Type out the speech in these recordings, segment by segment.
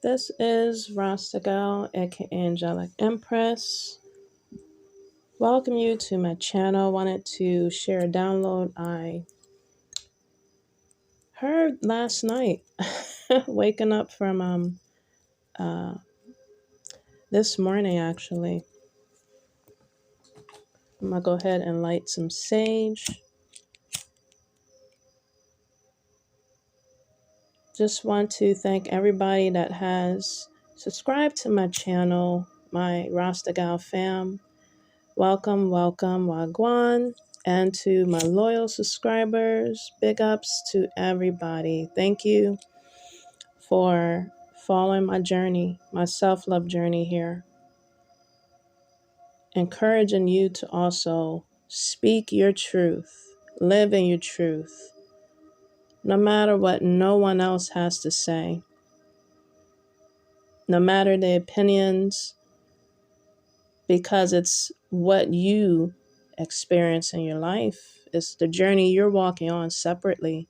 This is Rasta Gal, aka Angelic Empress. Welcome you to my channel. Wanted to share a download I heard last night, waking up from uh this morning actually. I'm gonna go ahead and light some sage. Just want to thank everybody that has subscribed to my channel, my Rasta Gal fam. Welcome, welcome, Wagwan. And to my loyal subscribers, big ups to everybody. Thank you for following my journey, my self-love journey here. Encouraging you to also speak your truth, live in your truth, no matter what no one else has to say, no matter the opinions, because it's what you experience in your life. It's the journey you're walking on separately.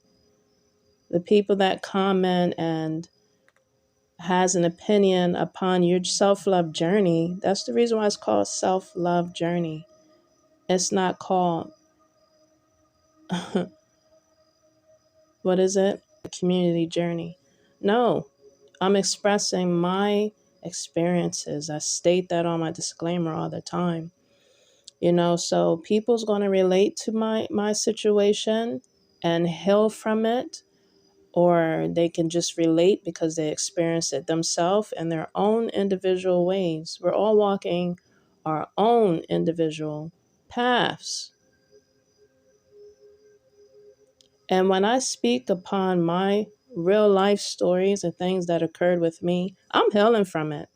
The people that comment and has an opinion upon your self-love journey, that's the reason why it's called self-love journey. It's not called, what is it? A community journey. No, I'm expressing my experiences. I state that on my disclaimer all the time. So people's going to relate to my situation and heal from it, or they can just relate because they experience it themselves in their own individual ways. We're all walking our own individual paths. And when I speak upon my real life stories and things that occurred with me, I'm healing from it.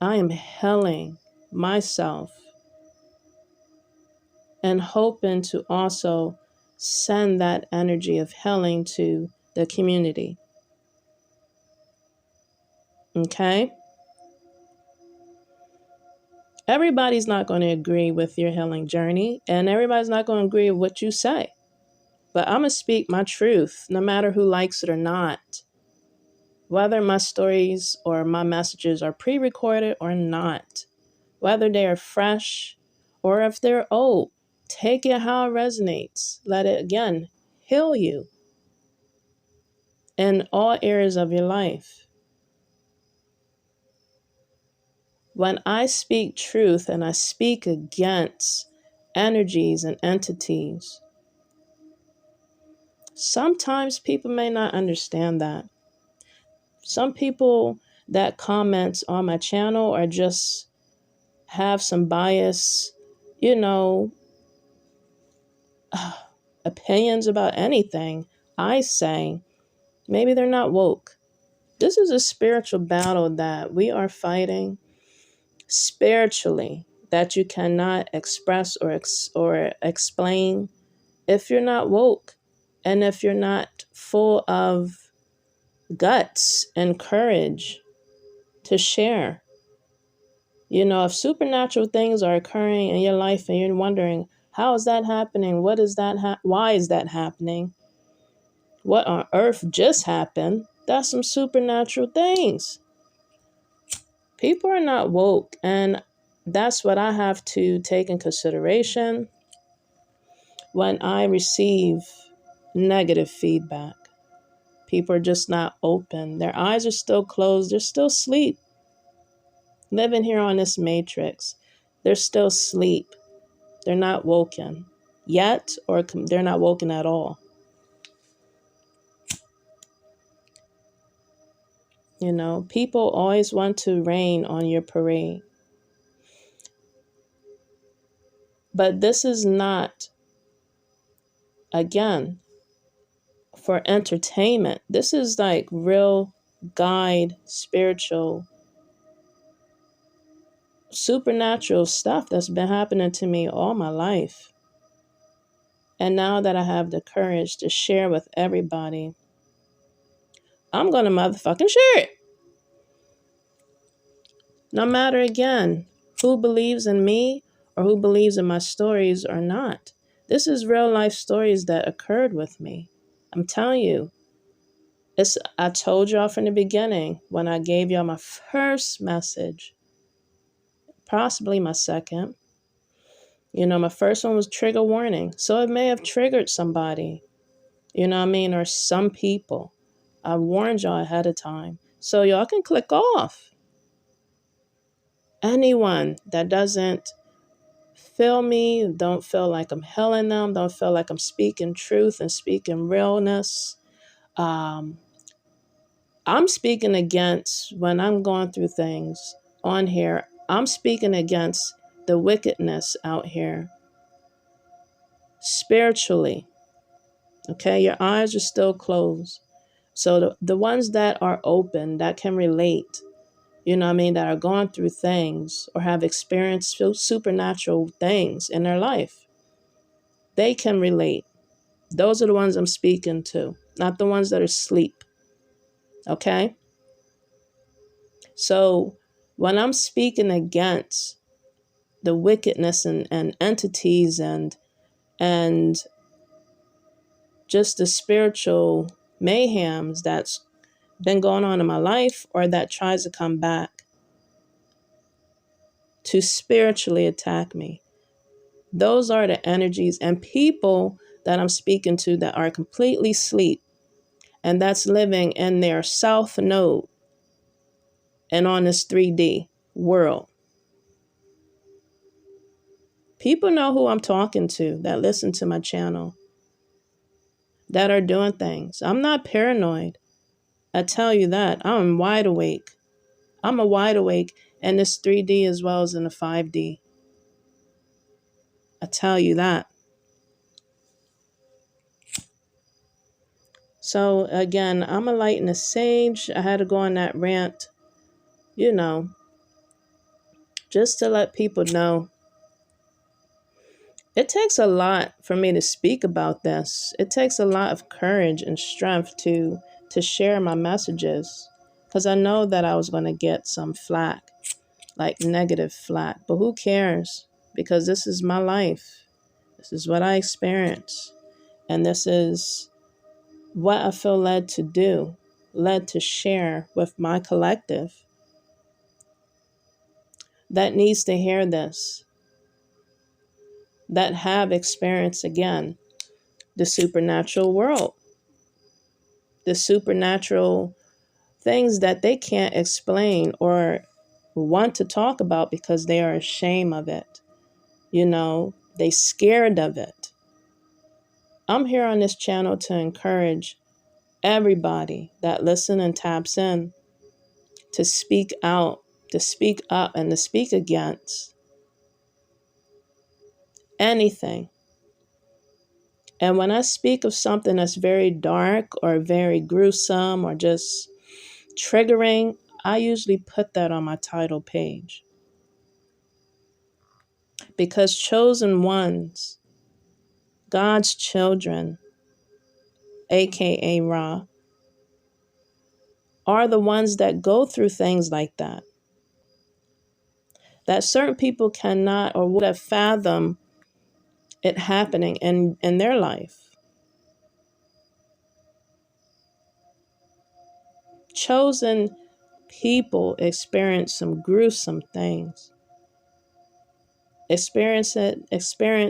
I am healing myself and hoping to also send that energy of healing to the community. Okay? Everybody's not going to agree with your healing journey, and everybody's not going to agree with what you say. But I'm going to speak my truth, no matter who likes it or not. Whether my stories or my messages are pre-recorded or not. Whether they are fresh or if they're old. Take it how it resonates. Let it, again, heal you in all areas of your life. When I speak truth and I speak against energies and entities, sometimes people may not understand that. Some people that comments on my channel are just have some bias, you know, opinions about anything I say. Maybe they're not woke. This is a spiritual battle that we are fighting spiritually, that you cannot express or explain if you're not woke and if you're not full of guts and courage to share. If supernatural things are occurring in your life and you're wondering, how is that happening? What is that? Why is that happening? What on earth just happened? That's some supernatural things. People are not woke, and that's what I have to take in consideration when I receive negative feedback. People are just not open. Their eyes are still closed. They're still asleep. Living here on this matrix. They're still asleep. They're not woken yet, or they're not woken at all. People always want to rain on your parade. But this is not, again, for entertainment. This is like real guide, spiritual, supernatural stuff that's been happening to me all my life. And now that I have the courage to share with everybody, I'm going to motherfucking share it. No matter, again, who believes in me or who believes in my stories or not. This is real life stories that occurred with me. I'm telling you, I told y'all from the beginning when I gave y'all my first message, possibly my second. My first one was trigger warning. So it may have triggered somebody, or some people. I warned y'all ahead of time. So y'all can click off. Anyone that doesn't feel me, don't feel like I'm healing them, don't feel like I'm speaking truth and speaking realness. I'm speaking against, when I'm going through things on here, I'm speaking against the wickedness out here spiritually. Okay, your eyes are still closed. So the ones that are open, that can relate, that are going through things or have experienced supernatural things in their life, they can relate. Those are the ones I'm speaking to, not the ones that are asleep. Okay? So when I'm speaking against the wickedness and entities and just the spiritual mayhems that's been going on in my life or that tries to come back to spiritually attack me, those are the energies and people that I'm speaking to that are completely asleep, and that's living in their south node and on this 3D world. People know who I'm talking to that listen to my channel, that are doing things. I'm not paranoid. I tell you that. I'm wide awake. I'm a wide awake in this 3D as well as in the 5D. I tell you that. So again, I'm a light and a sage. I had to go on that rant, just to let people know. It takes a lot for me to speak about this. It takes a lot of courage and strength to share my messages, because I know that I was going to get some flack, like negative flack. But who cares? Because this is my life. This is what I experience. And this is what I feel led to do, led to share with my collective that needs to hear this, that have experienced, again, the supernatural world, the supernatural things that they can't explain or want to talk about because they are ashamed of it. They scared of it. I'm here on this channel to encourage everybody that listen and taps in to speak out, to speak up, and to speak against anything. And when I speak of something that's very dark or very gruesome or just triggering, I usually put that on my title page. Because chosen ones, God's children, aka Ra, are the ones that go through things like that. That certain people cannot or would have fathomed it happening in their life. Chosen people experience some gruesome things. Experience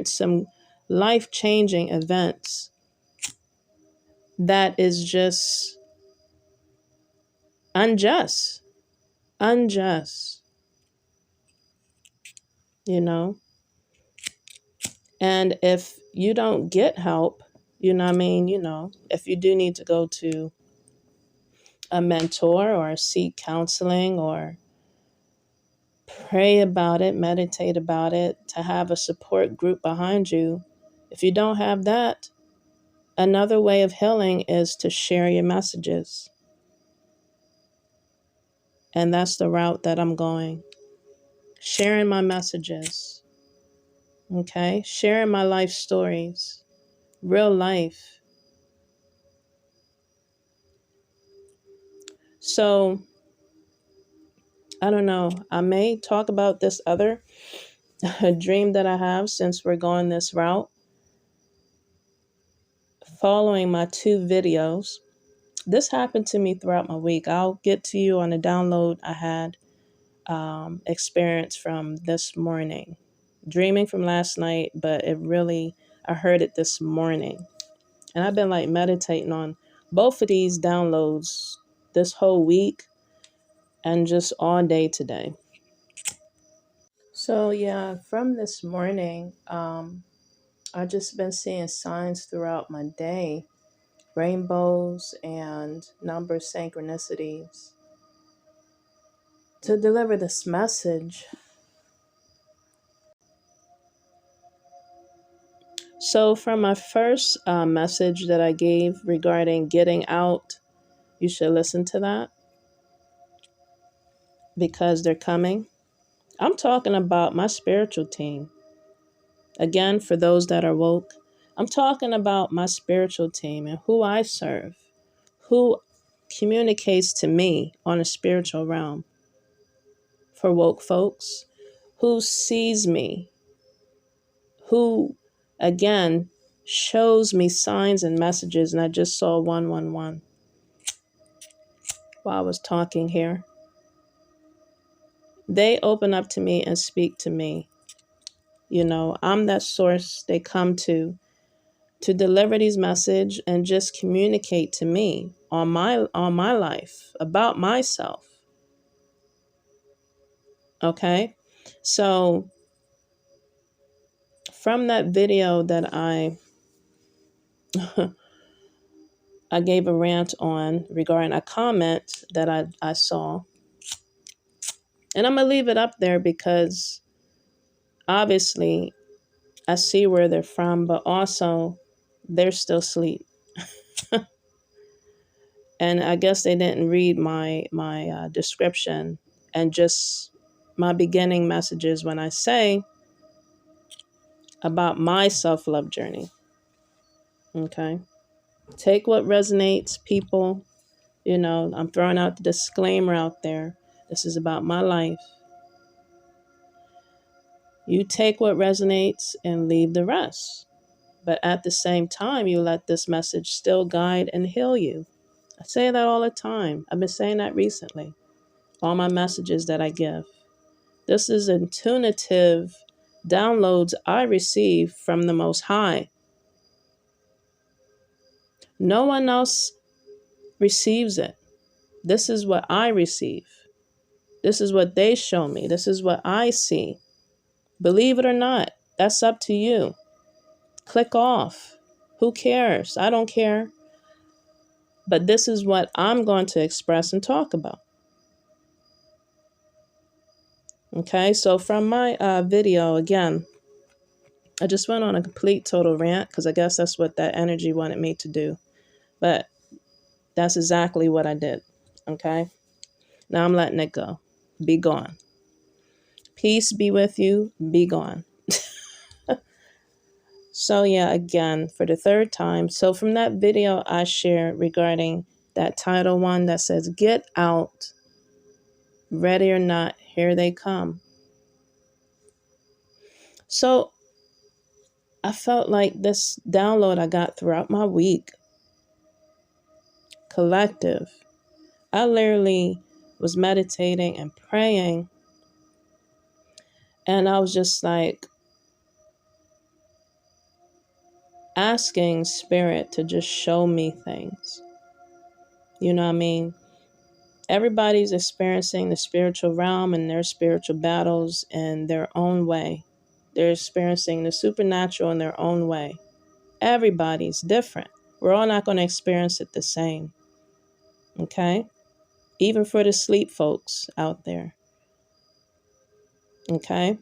some life-changing events that is just unjust. You know? And if you don't get help, if you do need to go to a mentor or seek counseling or pray about it, meditate about it, to have a support group behind you, if you don't have that, another way of healing is to share your messages. And that's the route that I'm going. Sharing my messages. Okay? Sharing my life stories. Real life. So, I don't know. I may talk about this other dream that I have since we're going this route. Following my 2 videos this happened to me throughout my week. I'll get to you on a download I had experience from this morning. Dreaming from last night, but I heard it this morning. And I've been like meditating on both of these downloads this whole week and just all day today. So yeah, from this morning, I've just been seeing signs throughout my day, rainbows and number synchronicities to deliver this message. So, from my first message that I gave regarding getting out, you should listen to that because they're coming. I'm talking about my spiritual team. Again, for those that are woke, I'm talking about my spiritual team and who I serve, who communicates to me on a spiritual realm. For woke folks, who sees me, who, again, shows me signs and messages. And I just saw 111 while I was talking here. They open up to me and speak to me. You know, I'm that source they come to deliver these message and just communicate to me on my life, about myself. Okay? So from that video that I gave a rant on regarding a comment that I saw. And I'm going to leave it up there because obviously I see where they're from, but also they're still asleep. And I guess they didn't read my description and just my beginning messages when I say about my self-love journey. Okay? Take what resonates, people. You know, I'm throwing out the disclaimer out there. This is about my life. You take what resonates and leave the rest. But at the same time, you let this message still guide and heal you. I say that all the time. I've been saying that recently. All my messages that I give. This is intuitive downloads I receive from the Most High. No one else receives it. This is what I receive. This is what they show me. This is what I see. Believe it or not, that's up to you. Click off. Who cares? I don't care. But this is what I'm going to express and talk about. Okay, so from my video, again, I just went on a complete total rant because I guess that's what that energy wanted me to do. But that's exactly what I did. Okay, now I'm letting it go. Be gone. Peace be with you. Be gone. So yeah, again, for the third time. So from that video I shared regarding that title one that says, get out, ready or not, here they come. So I felt like this download I got throughout my week, collective. I literally was meditating and praying. And I was just like asking spirit to just show me things. You know what I mean? Everybody's experiencing the spiritual realm and their spiritual battles in their own way. They're experiencing the supernatural in their own way. Everybody's different. We're all not going to experience it the same. Okay? Even for the sleep folks out there. Okay?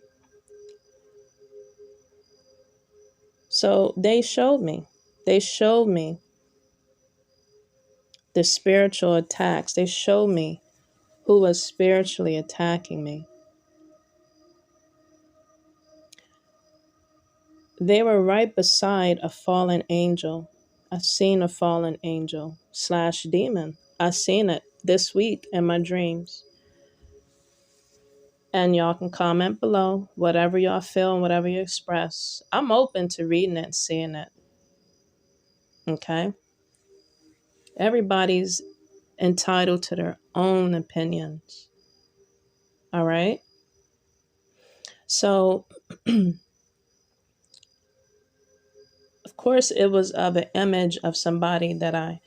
So they showed me. They showed me the spiritual attacks. They showed me who was spiritually attacking me. They were right beside a fallen angel. I've seen a fallen angel / demon. I've seen it this week in my dreams. And y'all can comment below whatever y'all feel and whatever you express. I'm open to reading it and seeing it. Okay? Everybody's entitled to their own opinions. All right. So, of course, it was of an image of somebody that I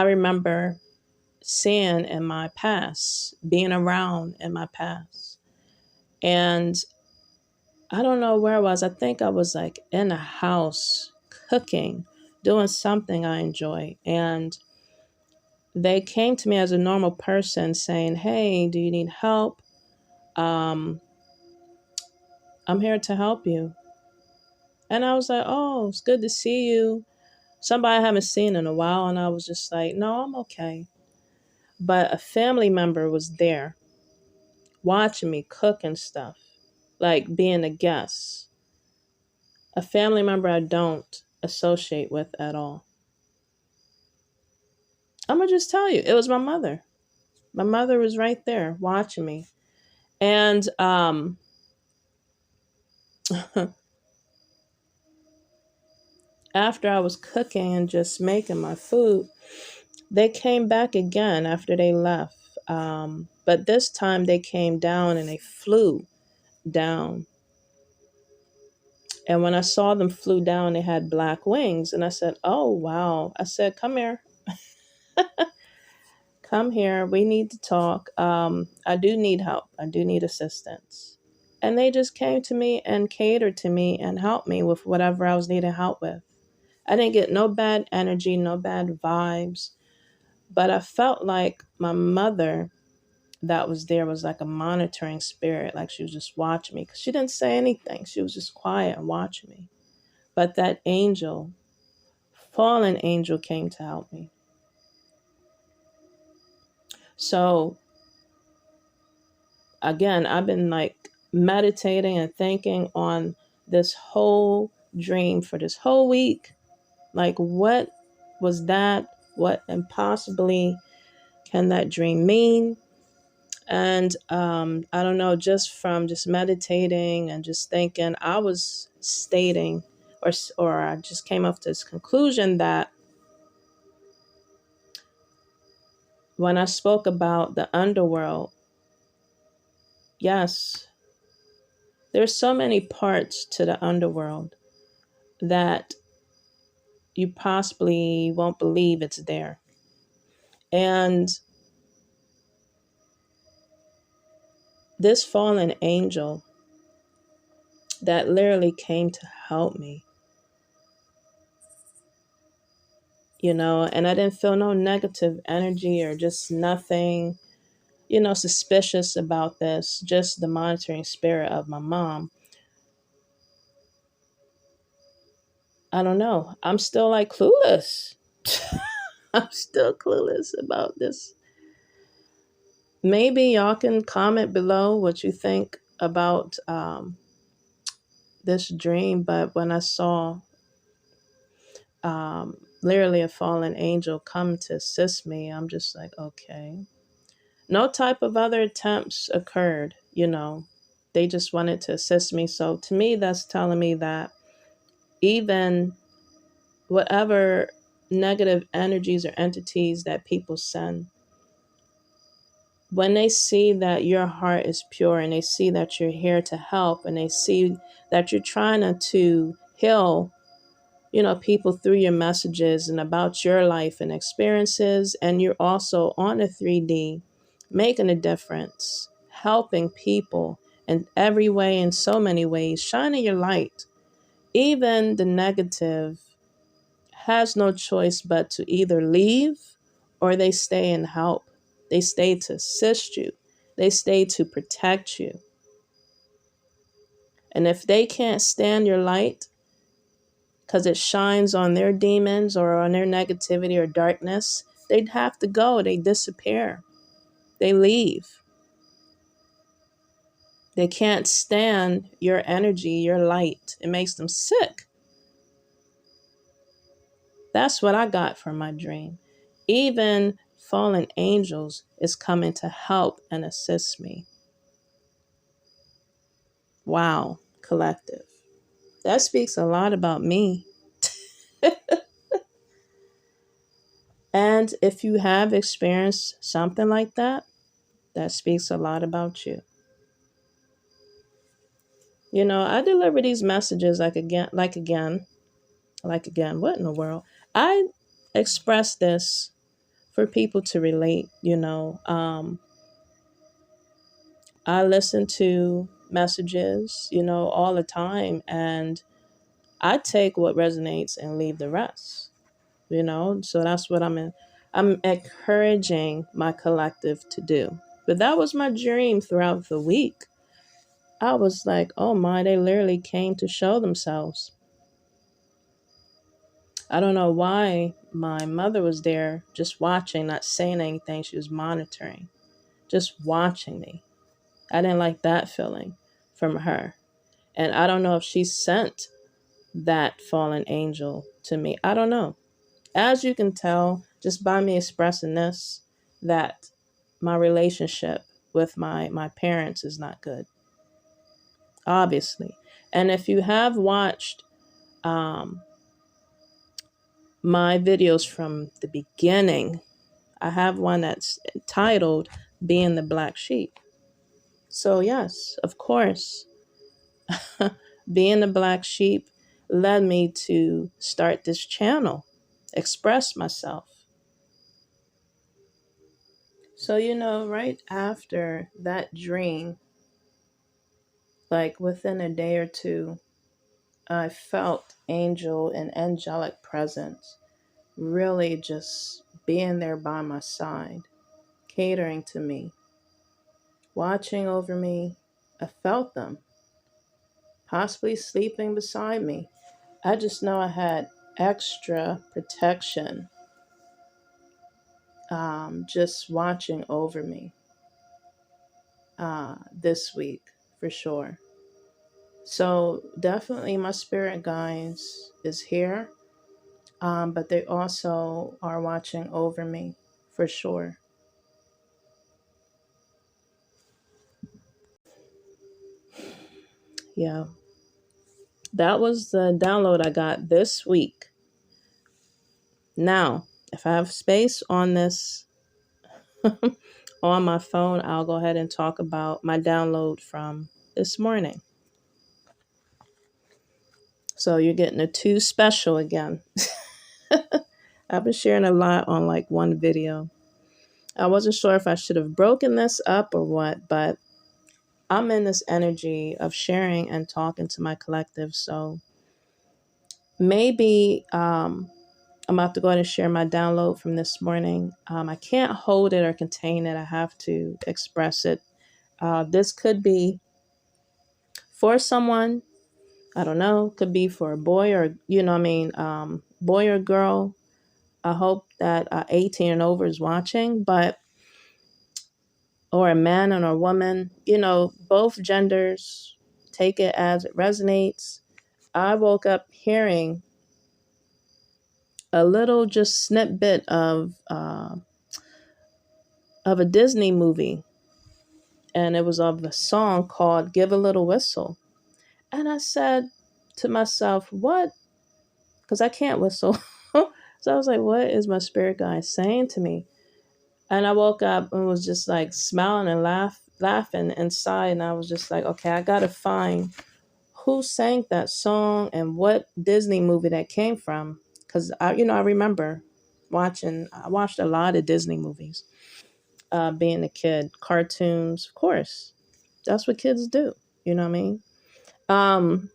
remember seeing in my past, being around in my past. And I don't know where I was. I think I was like in a house cooking, doing something I enjoy. And they came to me as a normal person saying, "Hey, do you need help? Um, I'm here to help you." And I was like, "Oh, it's good to see you." Somebody I haven't seen in a while. And I was just like, "No, I'm okay." But a family member was there watching me cook and stuff, like being a guest. A family member I don't associate with at all. I'm going to just tell you, it was my mother. My mother was right there watching me. And after I was cooking and just making my food, they came back again after they left. But this time they came down and they flew down. And when I saw them flew down, they had black wings. And I said, "Oh, wow." I said, "Come here. Come here. We need to talk. I do need help. I do need assistance." And they just came to me and catered to me and helped me with whatever I was needing help with. I didn't get no bad energy, no bad vibes, but I felt like my mother that was there was like a monitoring spirit, like she was just watching me, because she didn't say anything. She was just quiet and watching me. But that angel, fallen angel, came to help me. So again, I've been like meditating and thinking on this whole dream for this whole week. Like, what was that? What impossibly can that dream mean? And I don't know, just from just meditating and just thinking, I was stating, or I just came up to this conclusion that when I spoke about the underworld, yes, there's so many parts to the underworld that you possibly won't believe it's there. And this fallen angel that literally came to help me, and I didn't feel no negative energy or just nothing, suspicious about this, just the monitoring spirit of my mom. I don't know. I'm still like clueless. I'm still clueless about this. Maybe y'all can comment below what you think about this dream. But when I saw literally a fallen angel come to assist me, I'm just like, okay. No type of other attempts occurred, They just wanted to assist me. So to me, that's telling me that even whatever negative energies or entities that people send, when they see that your heart is pure and they see that you're here to help and they see that you're trying to heal, people through your messages and about your life and experiences, and you're also on a 3D making a difference, helping people in every way, in so many ways, shining your light. Even the negative has no choice but to either leave or they stay and help. They stay to assist you. They stay to protect you. And if they can't stand your light because it shines on their demons or on their negativity or darkness, they'd have to go. They disappear. They leave. They can't stand your energy, your light. It makes them sick. That's what I got from my dream. Even fallen angels is coming to help and assist me. Wow, collective. That speaks a lot about me. And And if you have experienced something like that, that speaks a lot about you. You know, I deliver these messages like again, what in the world? I express this for people to relate, you know. I listen to messages, you know, all the time, and I take what resonates and leave the rest, you know. So that's what I'm encouraging my collective to do. But that was my dream throughout the week. I was like, oh my, they literally came to show themselves. I don't know why my mother was there just watching, not saying anything. She was monitoring, just watching me. I didn't like that feeling from her. And I don't know if she sent that fallen angel to me. I don't know. As you can tell, just by me expressing this, that my relationship with my parents is not good, obviously. And if you have watched um, my videos from the beginning, I have one that's titled Being the Black Sheep. So, yes, of course, being the black sheep led me to start this channel, express myself. So, you know, right after that dream, like within a day or two, I felt angel and angelic presence really just being there by my side, catering to me, watching over me. I felt them, possibly sleeping beside me. I just know I had extra protection, just watching over me this week for sure. So definitely my spirit guides is here, but they also are watching over me for sure. Yeah, that was the download I got this week. Now, if I have space on this on my phone, I'll go ahead and talk about my download from this morning. So you're getting a two special again. I've been sharing a lot on like one video. I wasn't sure if I should have broken this up or what, but I'm in this energy of sharing and talking to my collective. So maybe I'm about to go ahead and share my download from this morning. I can't hold it or contain it. I have to express it. This could be for someone. I don't know. Could be for a boy or, you know what I mean, boy or girl. I hope that 18 and over is watching, but or a man and a woman, you know, both genders, take it as it resonates. I woke up hearing a little just snippet of a Disney movie, and it was of a song called "Give a Little Whistle," and I said to myself, "What?" Because I can't whistle, so I was like, "What is my spirit guide saying to me?" And I woke up and was just like smiling and laughing inside, and I was just like, "Okay, I gotta find who sang that song and what Disney movie that came from." Because I remember I watched a lot of Disney movies, being a kid, cartoons, of course. That's what kids do. You know what I mean? Um,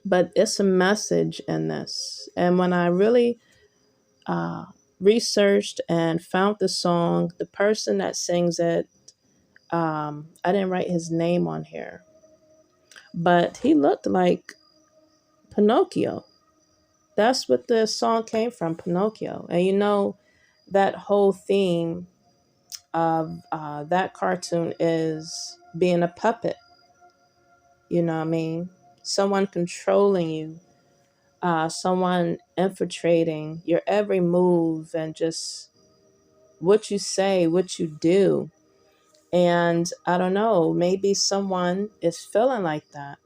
but it's a message in this. And when I really uh, researched and found the song, the person that sings it, I didn't write his name on here, but he looked like Pinocchio. That's what the song came from, Pinocchio. And you know, that whole theme of that cartoon is being a puppet. You know what I mean? Someone controlling you, someone infiltrating your every move and just what you say, what you do. And I don't know, maybe someone is feeling like that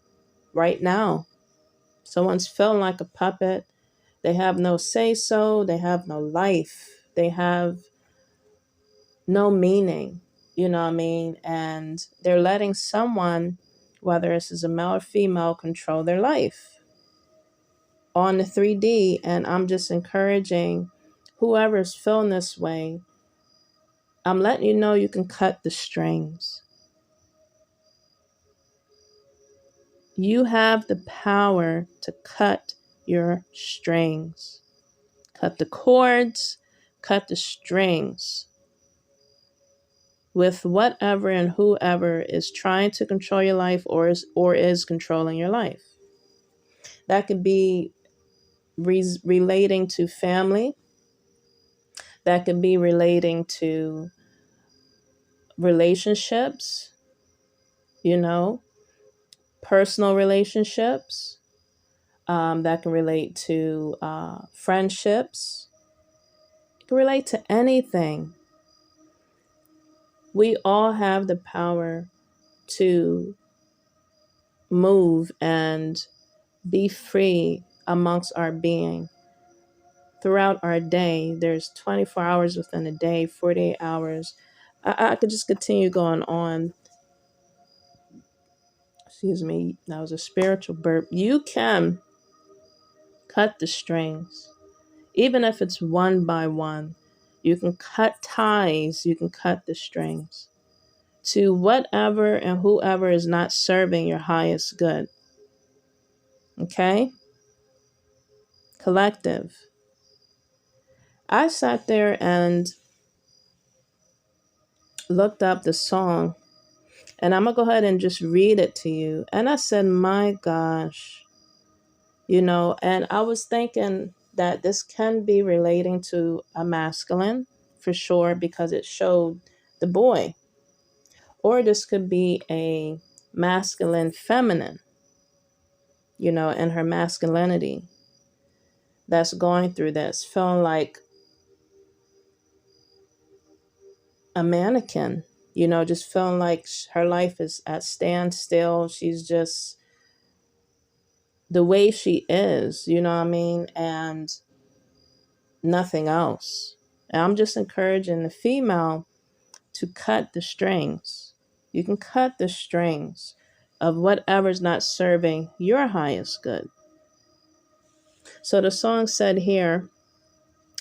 right now. Someone's feeling like a puppet. They have no say so, they have no life. They have no meaning, you know what I mean? And they're letting someone, whether it's as a male or female, control their life on the 3D. And I'm just encouraging whoever's feeling this way, I'm letting you know you can cut the strings. You have the power to cut your strings, cut the cords, cut the strings with whatever and whoever is trying to control your life or is controlling your life. That could be relating to family. That could be relating to relationships, you know, personal relationships. That can relate to friendships. It can relate to anything. We all have the power to move and be free amongst our being throughout our day. There's 24 hours within a day, 48 hours. I could just continue going on. Excuse me, that was a spiritual burp. You can cut the strings, even if it's one by one. You can cut ties, you can cut the strings to whatever and whoever is not serving your highest good. Okay? Collective. I sat there and looked up the song, and I'm going to go ahead and just read it to you. And I said, my gosh, and I was thinking that this can be relating to a masculine for sure because it showed the boy. Or this could be a masculine feminine, and her masculinity that's going through this, feeling like a mannequin, just feeling like her life is at standstill. She's just the way she is, you know what I mean? And nothing else. And I'm just encouraging the female to cut the strings. You can cut the strings of whatever's not serving your highest good. So the song said here,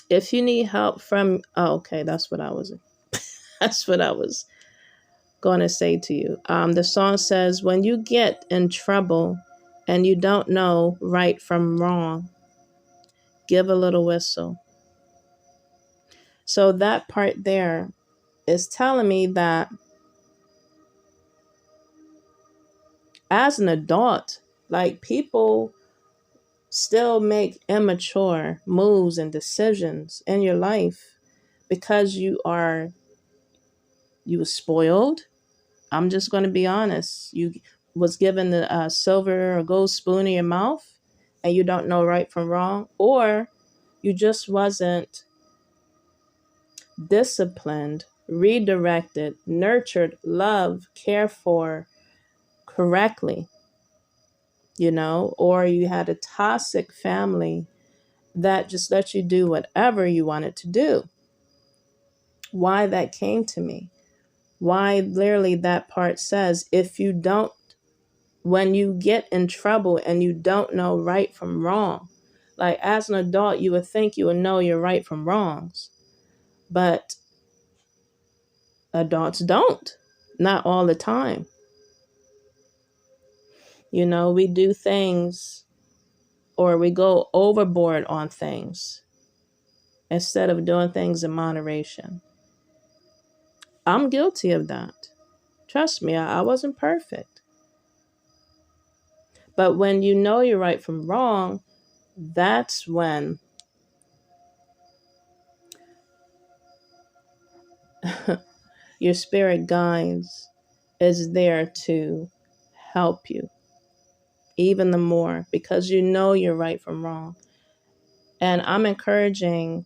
if you need help from, oh, okay, that's what I was going to say to you. The song says, when you get in trouble and you don't know right from wrong, give a little whistle. So that part there is telling me that as an adult, like people still make immature moves and decisions in your life because you were spoiled. I'm just going to be honest. You was given the silver or gold spoon in your mouth and you don't know right from wrong, or you just wasn't disciplined, redirected, nurtured, loved, cared for correctly, or you had a toxic family that just let you do whatever you wanted to do. Why that came to me. Why literally that part says, when you get in trouble and you don't know right from wrong, like as an adult, you would think you would know your right from wrongs, but adults don't, not all the time. We do things or we go overboard on things instead of doing things in moderation. I'm guilty of that. Trust me, I wasn't perfect. But when you know you're right from wrong, that's when your spirit guides is there to help you even the more because you know you're right from wrong. And I'm encouraging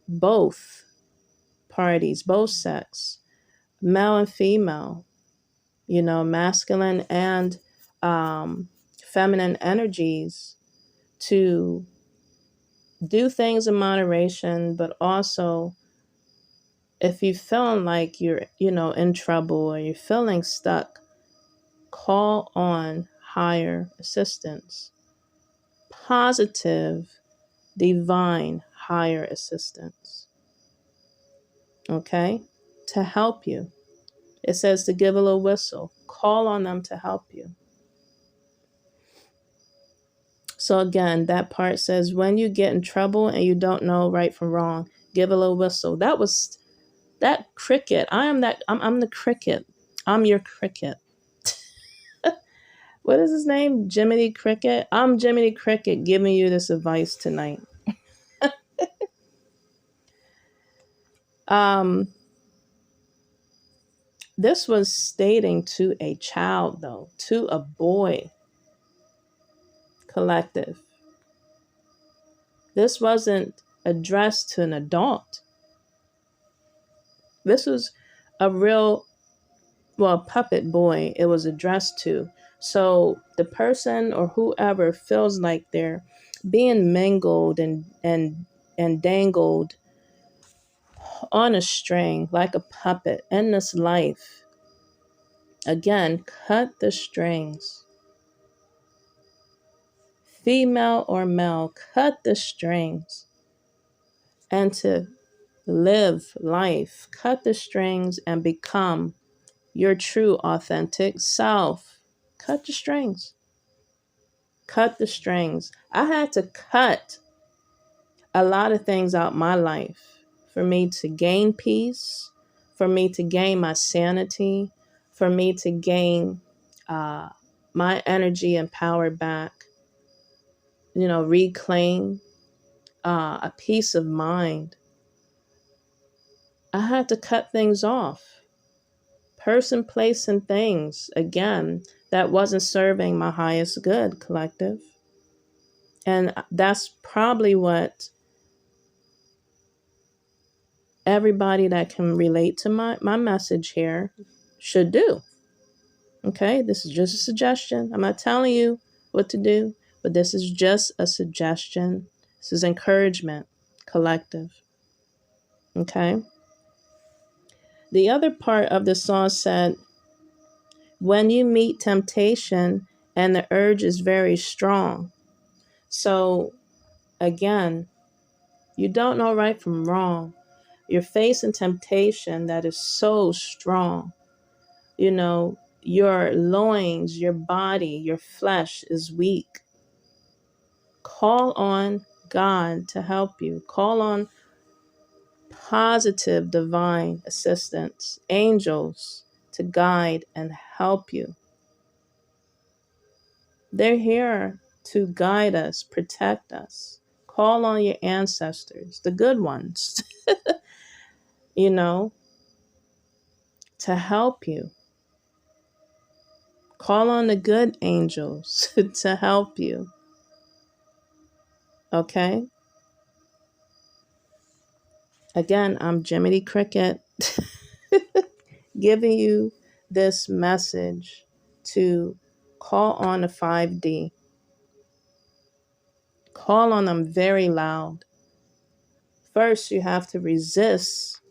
both parties, both sex, male and female, masculine and feminine energies to do things in moderation, but also if you're feeling like you're, in trouble or you're feeling stuck, call on higher assistance, positive, divine higher assistance, okay, to help you. It says to give a little whistle, call on them to help you. So again, that part says when you get in trouble and you don't know right from wrong, give a little whistle. That was that cricket. I'm the cricket. I'm your cricket. What is his name? Jiminy Cricket? I'm Jiminy Cricket giving you this advice tonight. Um, this was stating to a child, though, to a boy collective. This wasn't addressed to an adult. This was a real, well, puppet boy it was addressed to. So the person or whoever feels like they're being mangled and dangled on a string like a puppet in this life, again, cut the strings. Female or male, cut the strings. And to live life, cut the strings and become your true, authentic self. Cut the strings. Cut the strings. I had to cut a lot of things out my life for me to gain peace, for me to gain my sanity, for me to gain my energy and power back, reclaim a peace of mind. I had to cut things off. Person, place, and things, again, that wasn't serving my highest good, collective. And that's probably what everybody that can relate to my message here should do. Okay, this is just a suggestion. I'm not telling you what to do, but this is just a suggestion. This is encouragement, collective. Okay. The other part of the song said, when you meet temptation and the urge is very strong. So again, you don't know right from wrong. You're facing temptation that is so strong. Your loins, your body, your flesh is weak. Call on God to help you. Call on positive divine assistance, angels to guide and help you. They're here to guide us, protect us. Call on your ancestors, the good ones, you know, to help you. Call on the good angels to help you. Okay? Again, I'm Jiminy Cricket giving you this message to call on the 5D. Call on them very loud. First, you have to resist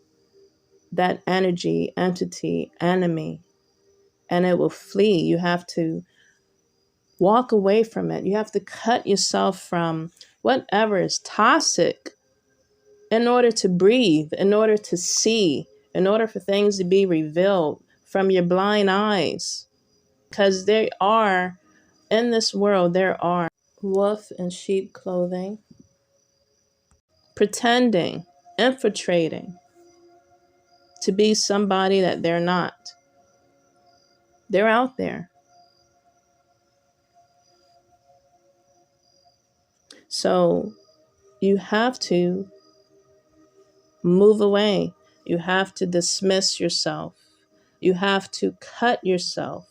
that energy, entity, enemy, and it will flee. You have to walk away from it. You have to cut yourself from whatever is toxic in order to breathe, in order to see, in order for things to be revealed from your blind eyes. Because in this world, there are wolf in sheep clothing, pretending, infiltrating to be somebody that they're not. They're out there. So you have to move away. You have to dismiss yourself. You have to cut yourself,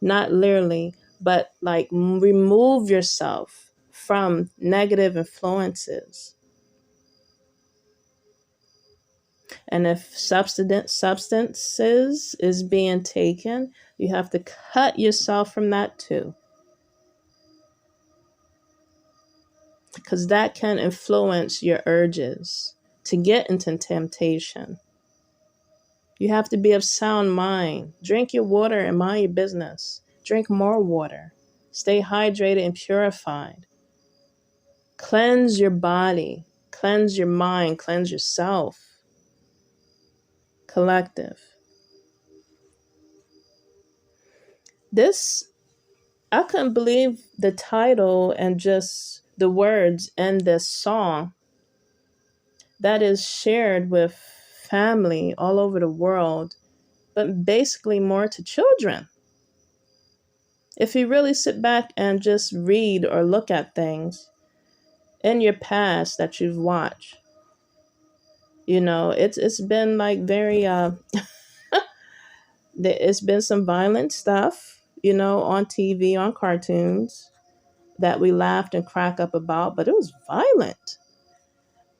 not literally, but like remove yourself from negative influences. And if substances is being taken, you have to cut yourself from that too. because that can influence your urges to get into temptation. You have to be of sound mind. Drink your water and mind your business. Drink more water. Stay hydrated and purified. Cleanse your body. Cleanse your mind. Cleanse yourself. Collective. This, I couldn't believe the title and just the words in this song that is shared with family all over the world, but basically more to children. If you really sit back and just read or look at things in your past that you've watched, it's been like very it's been some violent stuff, on TV, on cartoons that we laughed and crack up about, but it was violent.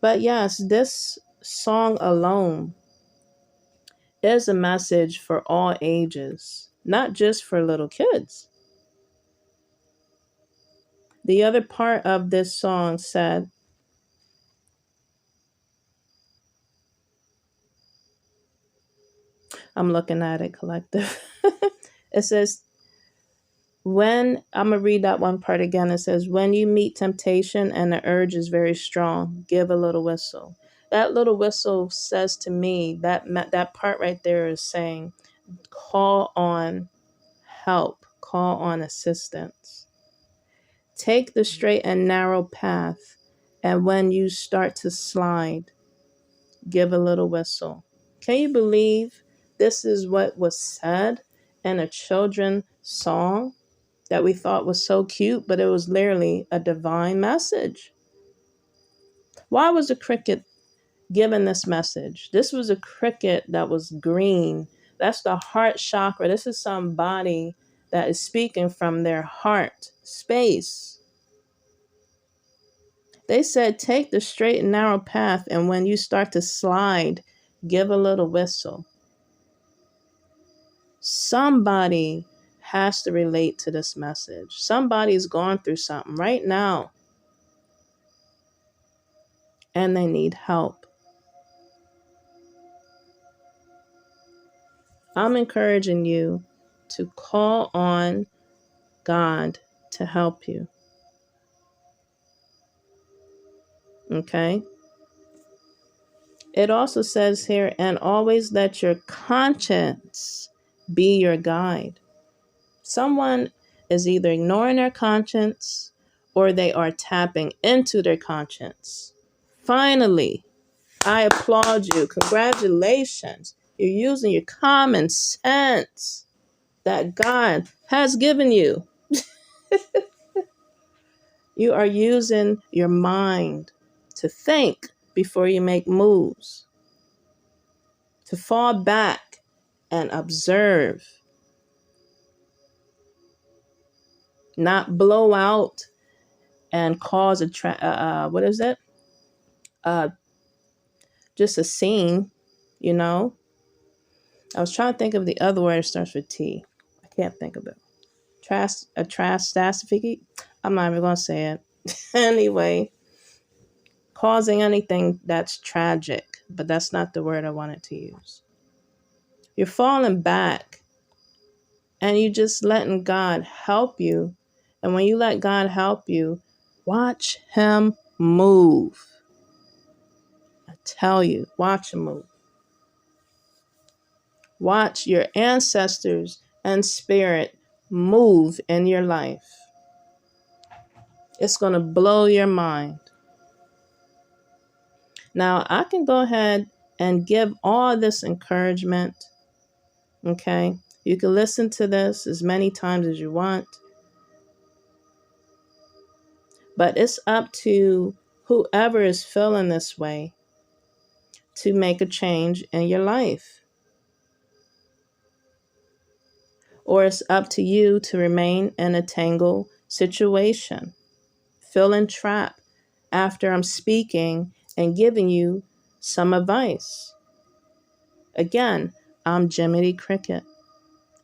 But yes, this song alone is a message for all ages, not just for little kids. The other part of this song said, I'm looking at it, collective. It says, I'm going to read that one part again. It says, when you meet temptation and the urge is very strong, give a little whistle. That little whistle says to me, that part right there is saying, call on help, call on assistance. Take the straight and narrow path, and when you start to slide, give a little whistle. Can you believe this is what was said in a children's song that we thought was so cute, but it was literally a divine message? Why was a cricket given this message? This was a cricket that was green. That's the heart chakra. This is somebody that is speaking from their heart space. They said, take the straight and narrow path, and when you start to slide, give a little whistle. Somebody has to relate to this message. Somebody's gone through something right now, and they need help. I'm encouraging you to call on God to help you. Okay? It also says here, and always let your conscience be your guide. Someone is either ignoring their conscience or they are tapping into their conscience. Finally, I applaud you. Congratulations. You're using your common sense that God has given you. You are using your mind to think before you make moves, to fall back and observe, not blow out and cause what is it? Just a scene, I was trying to think of the other word that starts with T. I can't think of it. Catastrophe. I'm not even going to say it. Anyway, causing anything that's tragic, but that's not the word I wanted to use. You're falling back and you just letting God help you. And when you let God help you, watch him move. I tell you, watch him move. Watch your ancestors and spirit move in your life. It's going to blow your mind. Now, I can go ahead and give all this encouragement. Okay? You can listen to this as many times as you want. But it's up to whoever is feeling this way to make a change in your life. Or it's up to you to remain in a tangled situation, feeling trapped after I'm speaking and giving you some advice. Again, I'm Jiminy Cricket,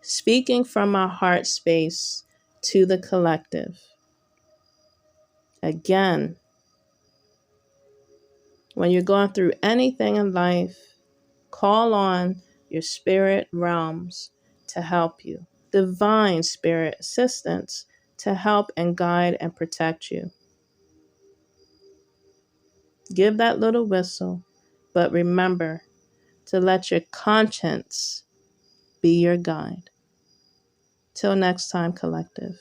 speaking from my heart space to the collective. Again, When you're going through anything in life, call on your spirit realms to help you. Divine spirit assistance to help and guide and protect you. Give that little whistle, but remember to let your conscience be your guide. Till next time, collective.